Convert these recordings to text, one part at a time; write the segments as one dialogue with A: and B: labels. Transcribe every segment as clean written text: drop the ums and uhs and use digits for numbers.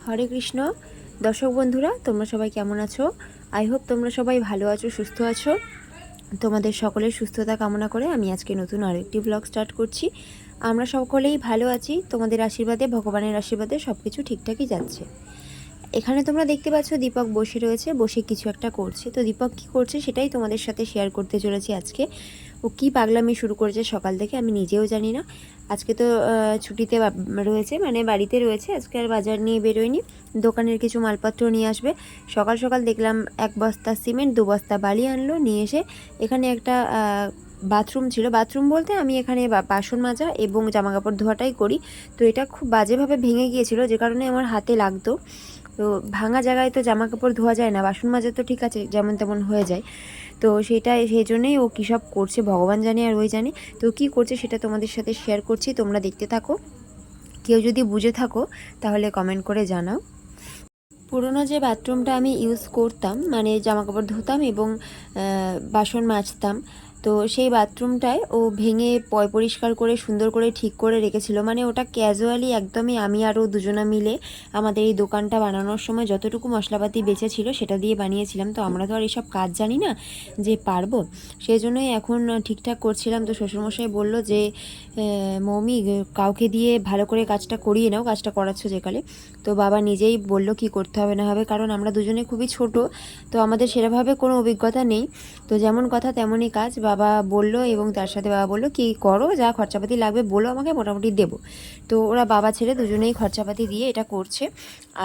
A: হরে কৃষ্ণ। দর্শক বন্ধুরা, তোমরা সবাই কেমন আছো? আই হোপ তোমরা সবাই ভালো আছো, সুস্থ আছো। তোমাদের সকলের সুস্থতা কামনা করে আমি আজকে নতুন আরেকটি ব্লগ স্টার্ট করছি। আমরা সকলেই ভালো আছি, তোমাদের আশীর্বাদে, ভগবানের আশীর্বাদে সব কিছু ঠিকঠাকই যাচ্ছে। এখানে তোমরা দেখতে পাচ্ছ দীপক বসে রয়েছে, বসে কিছু একটা করছে। তো দীপক কী করছে সেটাই তোমাদের সাথে শেয়ার করতে চলেছি আজকে। ও কী পাগলামি শুরু করেছে সকাল থেকে আমি নিজেও জানি না। আজকে তো ছুটিতে রয়েছে, মানে বাড়িতে রয়েছে, আজকে আর বাজার নিয়ে বেরোয়নি। দোকানের কিছু মালপত্র নিয়ে আসবে। সকাল সকাল দেখলাম 1 বস্তা সিমেন্ট, 2 বস্তা বালি আনলো, নিয়ে এসে এখানে একটা বাথরুম ছিল। বাথরুম বলতে আমি এখানে বাসন মাজা এবং জামাকাপড় ধোয়াটাই করি। তো এটা খুব বাজেভাবে ভেঙে গিয়েছিল, যে কারণে আমার হাতে লাগতো। তো ভাঙা জায়গায় তো জামা কাপড় ধোয়া যায় না, বাসন মাজা তো ঠিক আছে, যেমন তেমন হয়ে যায়। তো সেই জন্যই ও কী সব করছে ভগবান জানে আর ওই জানে। তো কী করছে সেটা তোমাদের সাথে শেয়ার করছি, তোমরা দেখতে থাকো। কেউ যদি বুঝে থাকো তাহলে কমেন্ট করে জানাও। পুরনো যে বাথরুমটা আমি ইউজ করতাম, মানে জামাকাপড় ধুতাম এবং বাসন মাজতাম, তো সেই বাথরুমটায় ও ভেঙে পরিষ্কার করে সুন্দর করে ঠিক করে রেখেছিল। মানে ওটা ক্যাজুয়ালি একদমই আমি আরও দুজনা মিলে আমাদের এই দোকানটা বানানোর সময় যতটুকু মশলাপাতি বেঁচে ছিল সেটা দিয়ে বানিয়েছিলাম। তো আমরা তো আর এইসব কাজ জানি না যে পারবো, সেই জন্যই এখন ঠিকঠাক করছিলাম। তো শ্বশুরমশাই বলল যে মৌমি, কাউকে দিয়ে ভালো করে কাজটা করিয়ে নাও, কাজটা করাচ্ছ যেকালে। তো বাবা নিজেই বলল কি করতে হবে না হবে, কারণ আমরা দুজনে খুবই ছোট, তো আমাদের সেরকমভাবে কোনো অভিজ্ঞতা নেই। তো যেমন কথা তেমনই কাজ, বাবা বলল এবং তার সাথে বাবা বলল কি করো, যা খরচাপাতি লাগবে বলো আমাকে, মোটামুটি দেবো। তো ওরা বাবা ছেলে দুজনেই খরচাপাতি দিয়ে এটা করছে।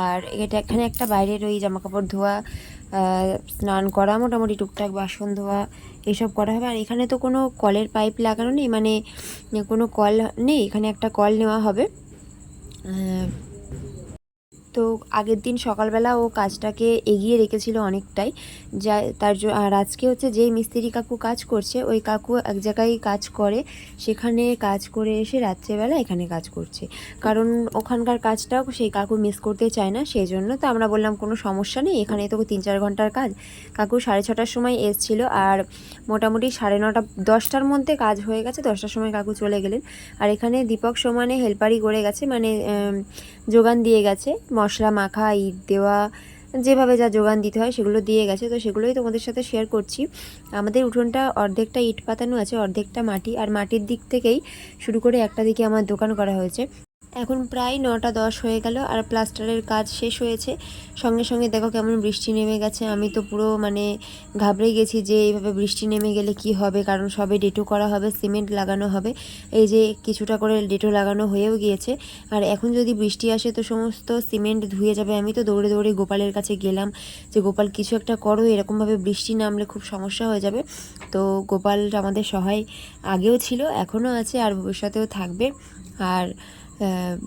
A: আর এটা এখানে একটা বাইরের ওই জামাকাপড় ধোয়া, স্নান করা, মোটামুটি টুকটাক বাসন ধোয়া এসব করা হবে। আর এখানে তো কোনো কলের পাইপ লাগানো নেই, মানে কোনো কল নেই, এখানে একটা কল নেওয়া হবে। তো আগের দিন সকালবেলা ও কাজটাকে এগিয়ে রেখেছিল অনেকটাই, যা আর আজকে হচ্ছে যেই মিস্ত্রি কাকু কাজ করছে, ওই কাকু এক জায়গায় কাজ করে, সেখানে কাজ করে এসে রাত্রেবেলা এখানে কাজ করছে, কারণ ওখানকার কাজটাও সেই কাকু মিস করতে চায় না। সেই জন্য তো আমরা বললাম কোনো সমস্যা নেই, এখানে তো 3-4 ঘন্টার কাজ। কাকু 6:30টার সময় এসেছিল, আর মোটামুটি 9:30 10টার মধ্যে কাজ হয়ে গেছে। 10টার সময় কাকু চলে গেলেন। আর এখানে দীপক সমানে হেল্পারই করে গেছে, মানে যোগান দিয়ে গেছে, মশলা মাখা, ইট দেওয়া, যেভাবে যা যোগান দিতে হয় সেগুলো দিয়ে গেছে। তো সেগুলোই তোমাদের সাথে শেয়ার করছি। আমাদের উঠোনটা অর্ধেকটা ইট পাতানো আছে, অর্ধেকটা মাটি, আর মাটির দিক থেকেই শুরু করে একটা দিকে আমার দোকান করা হয়েছে। এখন প্রায় 9টা 10 হয়ে গেল, আর প্লাস্টারের কাজ শেষ হয়েছে। সঙ্গে সঙ্গে দেখো কেমন বৃষ্টি নেমে গেছে। আমি তো পুরো মানে ঘাবড়ে গেছি যে এইভাবে বৃষ্টি নেমে গেলে কি হবে, কারণ সবে ডেটো করা হবে, সিমেন্ট লাগানো হবে। এই যে কিছুটা করে ডেটো লাগানো হয়েও গিয়েছে, আর এখন যদি বৃষ্টি আসে তো সমস্ত সিমেন্ট ধুয়ে যাবে। আমি তো দৌড়ে দৌড়ে গোপালের কাছে গেলাম যে গোপাল কিছু একটা করো, এরকমভাবে বৃষ্টি নামলে খুব সমস্যা হয়ে যাবে। তো গোপাল আমাদের সহায় আগেও ছিল, এখনও আছে, আর ভবিষ্যতেও থাকবে। আর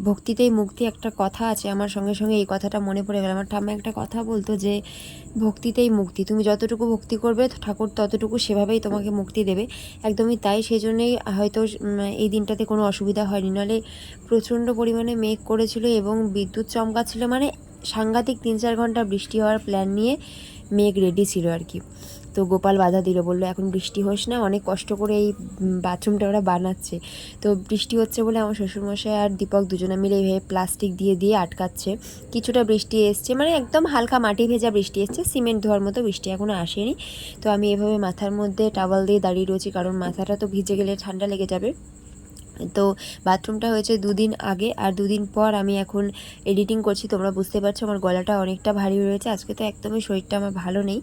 A: ভক্তিতেই মুক্তি একটা কথা আছে, আমার সঙ্গে সঙ্গে এই কথাটা মনে পড়ে গেল। আমার ঠাম্মা একটা কথা বলতো যে ভক্তিতেই মুক্তি, তুমি যতটুকু ভক্তি করবে ঠাকুর ততটুকু সেভাবেই তোমাকে মুক্তি দেবে। একদমই তাই, সেই জন্যেই হয়তো এই দিনটাতে কোনো অসুবিধা হয়নি, নাহলে প্রচণ্ড পরিমাণে মেঘ করেছিল এবং বিদ্যুৎ চমকাচ্ছিল, মানে সাংঘাতিক 3-4 ঘন্টা বৃষ্টি হওয়ার প্ল্যান নিয়ে মেঘ রেডি ছিল আর কি। তো গোপাল বাধা দিল, বললো এখন বৃষ্টি হোস না, অনেক কষ্ট করে এই বাথরুমটা ওরা বানাচ্ছে। তো বৃষ্টি হচ্ছে বলে আমার শ্বশুরমশাই আর দীপক দুজনে মিলে এইভাবে প্লাস্টিক দিয়ে দিয়ে আটকাচ্ছে। কিছুটা বৃষ্টি এসছে, মানে একদম হালকা মাটি ভেজা বৃষ্টি এসছে, সিমেন্ট ধোয়ার মতো বৃষ্টি এখনও আসেনি। তো আমি এভাবে মাথার মধ্যে টাওয়াল দিয়ে দাঁড়িয়ে রয়েছি, কারণ মাথাটা তো ভিজে গেলে ঠান্ডা লেগে যাবে। তো বাথরুমটা হয়েছে 2 দিন আগে, আর 2 দিন পর আমি এখন এডিটিং করছি। তোমরা বুঝতে পারছো আমার গলাটা অনেকটা ভারী রয়েছে, আজকে তো একদমই শরীরটা আমার ভালো নেই,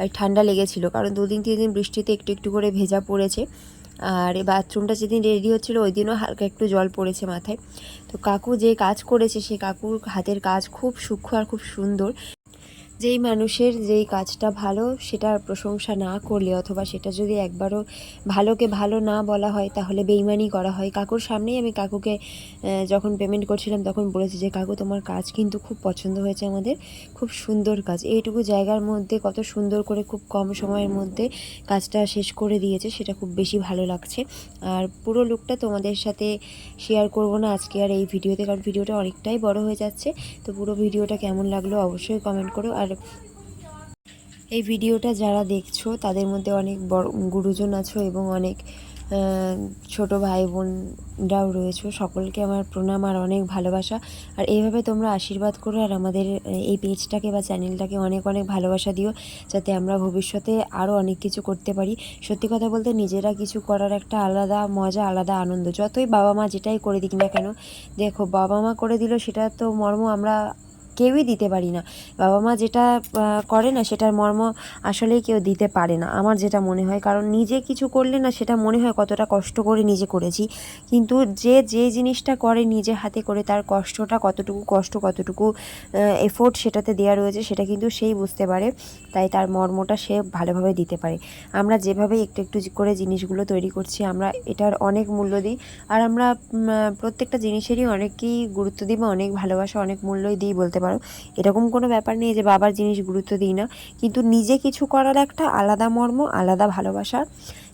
A: আর ঠান্ডা লেগেছিলো, কারণ 2-3 দিন বৃষ্টিতে একটু একটু করে ভেজা পড়েছে। আর এই বাথরুমটা যেদিন রেডি হচ্ছিলো ওই দিনও হালকা একটু জল পড়েছে মাথায়। তো কাকু যে কাজ করেছে, সেই কাকুর হাতের কাজ খুব সূক্ষ্ম আর খুব সুন্দর। যেই মানুষের যেই কাজটা ভালো সেটার প্রশংসা না করলে, অথবা সেটা যদি একবারও ভালোকে ভালো না বলা হয়, তাহলে বেইমানি করা হয়। কাকুর সামনেই আমি কাকুকে যখন পেমেন্ট করছিলাম তখন বলেছি যে কাকু তোমার কাজ কিন্তু খুব পছন্দ হয়েছে আমাদের, খুব সুন্দর কাজ, এইটুকু জায়গার মধ্যে কত সুন্দর করে খুব কম সময়ের মধ্যে কাজটা শেষ করে দিয়েছে, সেটা খুব বেশি ভালো লাগছে। আর পুরো লুকটা তোমাদের সাথে শেয়ার করব না আজকে আর এই ভিডিওতে, কারণ ভিডিওটা অনেকটাই বড় হয়ে যাচ্ছে। তো পুরো ভিডিওটা কেমন লাগলো অবশ্যই কমেন্ট করো। আর এই ভিডিওটা যারা দেখছো তাদের মধ্যে অনেক বড় গুরুজন আছো এবং অনেক ছোট ভাই বোনরাও রয়েছে, সকলকে আমার প্রণাম আর অনেক ভালোবাসা। আর এইভাবে তোমরা আশীর্বাদ করো আর আমাদের এই পেজটাকে বা চ্যানেলটাকে অনেক অনেক ভালোবাসা দিও, যাতে আমরা ভবিষ্যতে আরও অনেক কিছু করতে পারি। সত্যি কথা বলতে নিজেরা কিছু করার একটা আলাদা মজা, আলাদা আনন্দ। যতই বাবা মা যেটাই করে দিক না কেন, দেখো বাবা মা করে দিল সেটা তো মর্ম আমরা কেউই দিতে পারি না। বাবা মা যেটা করে না সেটার মর্ম আসলেই কেউ দিতে পারে না, আমার যেটা মনে হয়। কারণ নিজে কিছু করলে না সেটা মনে হয় কতটা কষ্ট করে নিজে করেছি, কিন্তু যে জিনিসটা করে নিজে হাতে করে তার কষ্টটা কতটুকু এফোর্ট সেটাতে দেওয়া রয়েছে সেটা কিন্তু সেই বুঝতে পারে, তাই তার মর্মটা সে ভালোভাবে দিতে পারে। আমরা যেভাবে একটু একটু করে জিনিসগুলো তৈরি করছি আমরা এটার অনেক মূল্য দিই। আর আমরা প্রত্যেকটা জিনিসেরই অনেকই গুরুত্ব দিই বা অনেক ভালোবাসা, অনেক মূল্যই দিই বলতে পারো। এরকম কোনো ব্যাপার নেই যে বাবার জিনিস গুরুত্ব দিই না, কিন্তু নিজে কিছু করার একটা আলাদা মর্ম, আলাদা ভালোবাসা,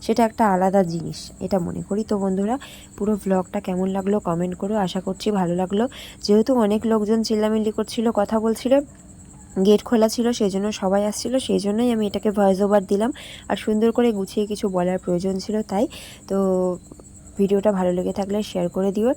A: সেটা একটা আলাদা জিনিস, এটা মনে করি। তো বন্ধুরা, পুরো ভ্লগটা কেমন লাগলো কমেন্ট করো, আশা করছি ভালো লাগলো। যেহেতু অনেক লোকজন চিল্লামিল্লি করছিল, কথা বলছিল, গেট খোলা ছিল, সেই জন্য সবাই আসছিল, সেই জন্যই আমি এটাকে ভয়েস ওভার দিলাম। আর সুন্দর করে গুছিয়ে কিছু বলার প্রয়োজন ছিল তাই। তো ভিডিওটা ভালো লেগে থাকলে শেয়ার করে দিও।